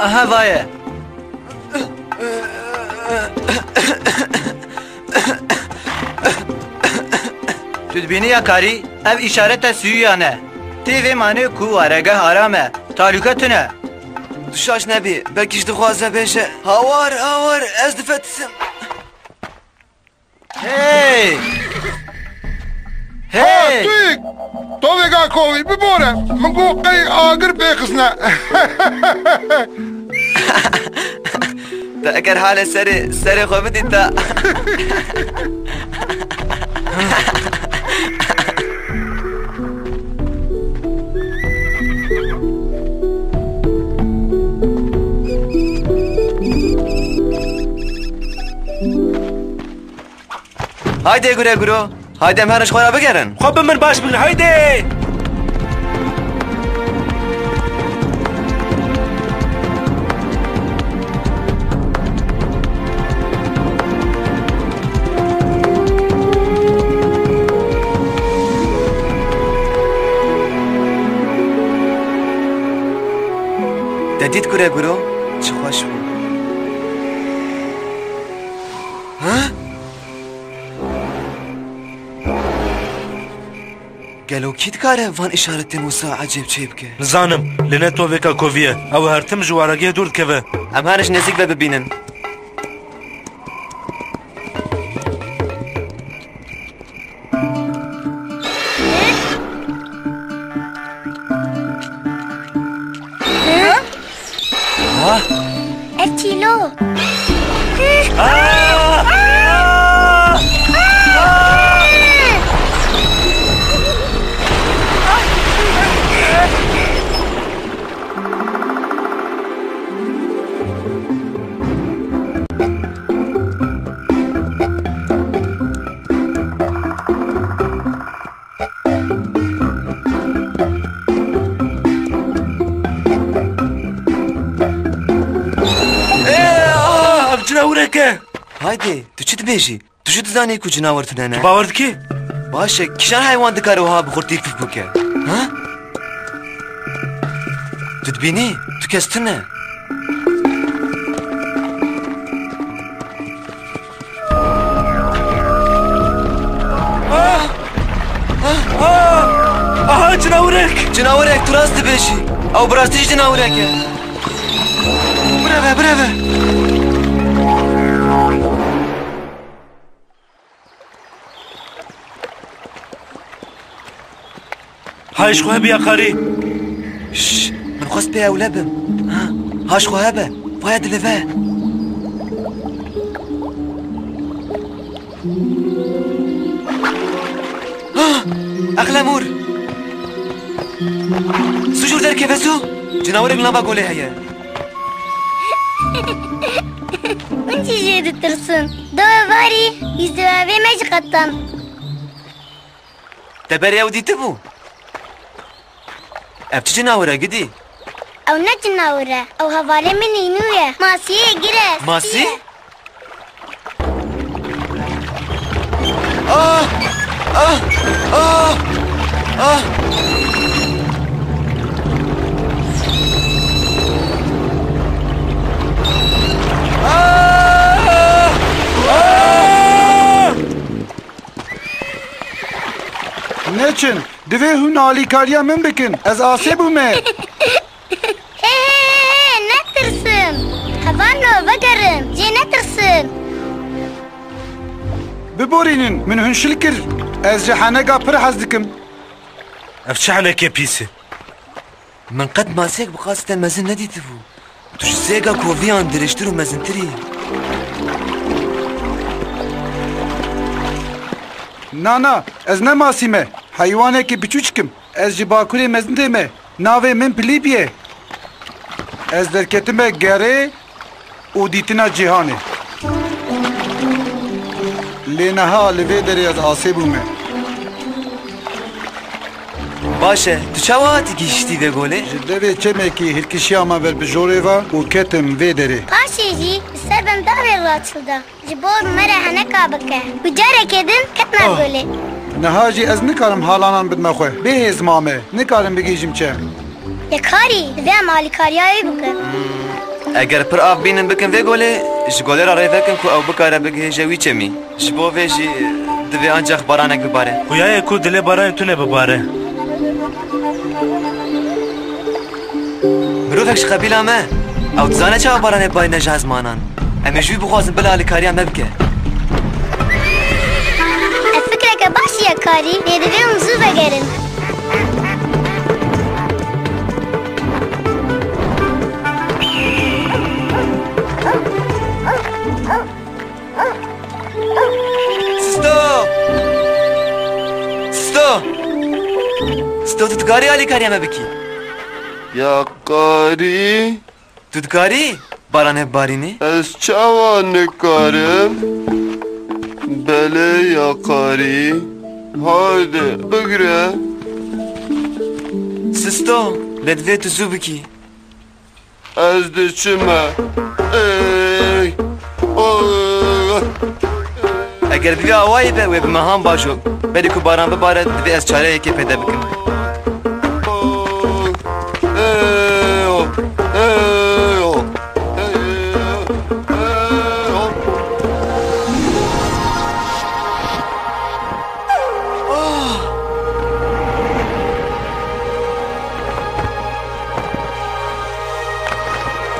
هوايه تدبینی یا کاری اف اشارت سویانه تیوی مانه کو ارگه آرامه تعلقاتونه دشاش نبی بکیش دخوازه بشه هاوار از دفتسم هی هی تويك طويق اكوي ببورة من قوقي اقر بيقصنا تأكر حالة سري خوفتي تا هايدي گورو هايدي هم هرش خورا بگرن خب من باش بگن هایده ددید گورو چه خوش بود ها؟ قالوا كيد كاره فان إشارة موسى عجيب شيبك نزانم لنا توفيكا كوفيه او هرتم جوارگه دور كفه ام هرش نزيك ببینن افتيلو جناورك هايدي تو چی تبیجی؟ تو شو تزانی کو جناورت نه؟ باورد کی؟ باشه کشان حیوان دکاروها بخورتی کف بکه ها؟ تو تبینی؟ تو کستنه جناورك تو راست تبیجی او براستیش جناورکه برافه هايش خو هبي يا قاري شش من خواست بيا ولبم ها هاش خو هبه باید دلفه اغلمور سجور در كيفسو جناورك لابا قولي هيا انت جيد الترسم دوا باري يزدوا ماجي قطن تبري اودي تبو ابتش جناورة قدي او نجناورة او هفالي من ينوية ماسية جرس ماسي؟ نچن دوی هون آلیکاریا من بکن از آسیب اومه نترسم هفانو بقرم جي نترسم ببورینن من هون شلکر از جحانگا پر حزدکم افتش عليك يا بيسي من قد ماسيك بقاسة المزن ندي تبو توش زيقا كوفيان درشترو مزنتري نه از نماسیمه حیوانه که بچوچکم از جباکوری مزنده ناوه من پلیبیه از درکتمه گره و دیتنا جهانه لینها لوی داری از آسیبومه باشه تو چواتی گیشتی به گوله؟ جدوی چمه که هلکشیاما ور بجوره و کتم وی داری قاشي جي السبب داوي الراتشلدا جبور مرة هنكا بكه وجارة كدن كتنا قولي نهاجی از نکارم حالانان بدم خواه بهز مامه نکارم بگیجم چه يا كاري ذا مالي كارياي بكه اگر پر آب بینن بکن وی گوله جگوله را ریفکن که او بکاره بگه جوی چمی جبو وی جی دوی آنجاق بارانک بباره خویای کو دل باران تونه بباره مروفکش قبیله ما او تزانه چه بارانه بای نجاز مانان اما جوی بخوازن بلا آلیکاری هم ببکه فكرك باش يا كاري ليدبيهم زوبة قرن ستو تتکاری آلیکاری هم بکی یا قاری تتکاری بارانه بارینی از چوان کارم بله یا قاری هایده بگره سستو لدوی تو زو بکی از دچمه ای اوه اگر دوی آوایی به و بمهام باشو بری که باران بباره دوی از چاره یکی پیدا بکن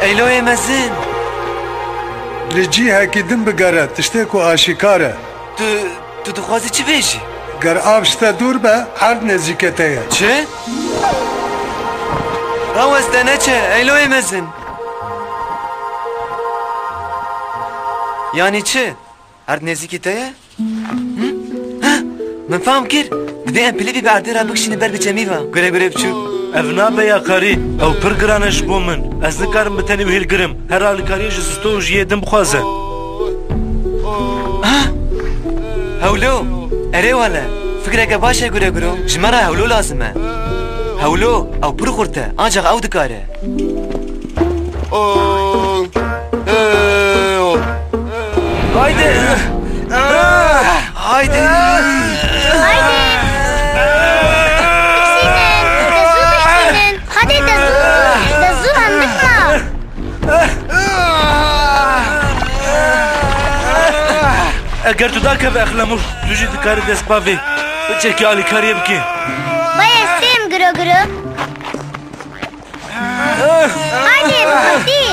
ایلوی مزین لجی هکیدن بگره تشتی کو آشکاره تو دخوازی چی بیشی؟ گر آبشتا دور به هر نزیکته چه؟ راوستنه چه؟ ایلوی مزین یعنی چه؟ هر نزیکته؟ من فهم کرد دوی امپلی بی بعدی را بکشینی بر بچه میوه گره گره بچو evna be ya karî ew pir giran e ji bo min ez nikarim bi tenê wî hilgirim her alîkariyê ji zûsto û jiyê din bixwaze hewlo erê wale fikreke baş e gure guro ji me re hewlo lazim e hewlo ew pir xurt e ancaq ew dikare haydi haydi هادي دزو عندكنا eger tu dakeve exlemûr tu jî dikarî dest bavê biçekî alîkariyê bikî بايا سيم قرو قرو هادي بخطي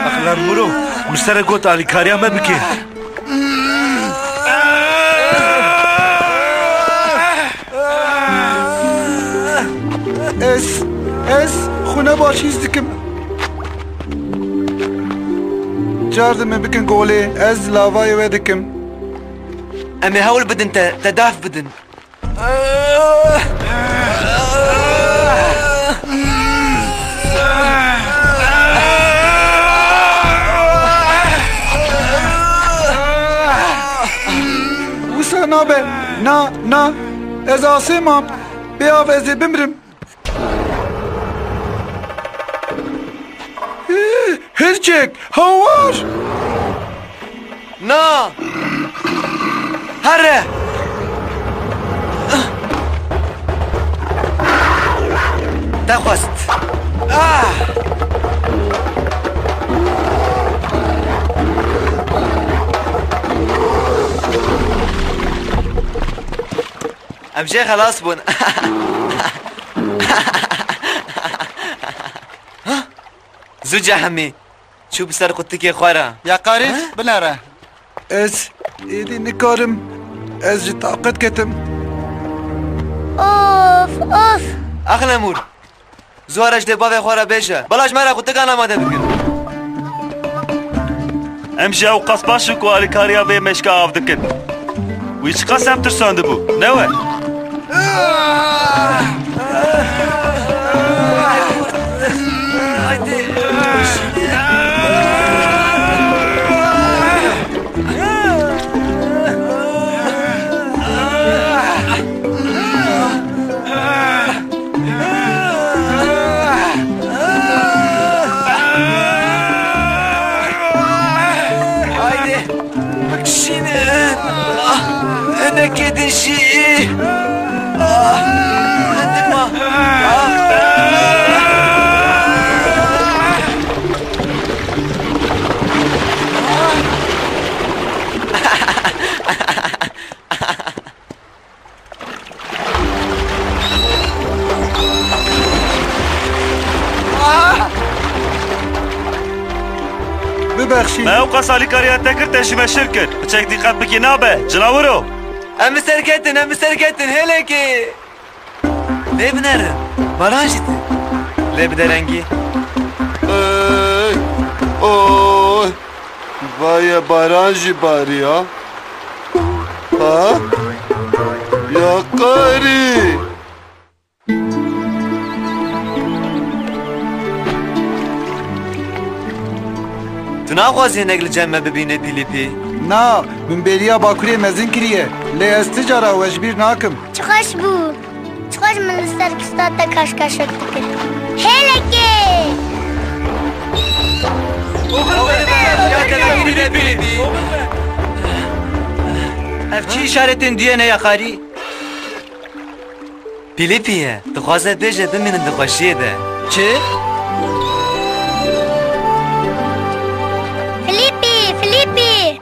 exlan miro min sere got alîkariya me bikî Ez xune başîz dikim Cardime bikin golê ez lavayê we dikim em ê hewl bidin te daf bidin Wisa nabe na ez asê mam bêav ez ê bimrim Hirçek havar na here te xwest em jê xelas bûn زو جهمی چو بسر قطکی خواره Ya karî binere Ez êdî nikarim ez ji taqet ketim اوف اوف اخلمور زوارش ده باوی خواره بیشه بلاش مرا قطکان آماده بکن em ji ew qas baş û ku alîkariya vê meşka av dikin wî çi qas em tirsandibû ne we Kedin şeyi. ببخشی ما اوقاس آلیکاریا تکر تشمه شرکت بچک دیقت بکی نابه جناورو ام سرکتن hele ki. Ne binerim? Bana ciddi. Ne binerengi? ای اوه وای بارانجی باریا ها یا قاری Tu naxwazî negleyeceğim me bibîne Filipî. نا من بریا باکوری مزین کریه لی استجارا وجبیر ناکم چخوش بو چخوش من سر کستات کاش کاشک بکر هله که ev çi işaretin diye ne yakari? Filipîye, dixwaze bêje bimînin dixweşiyê de. Çi? Filipi Filipi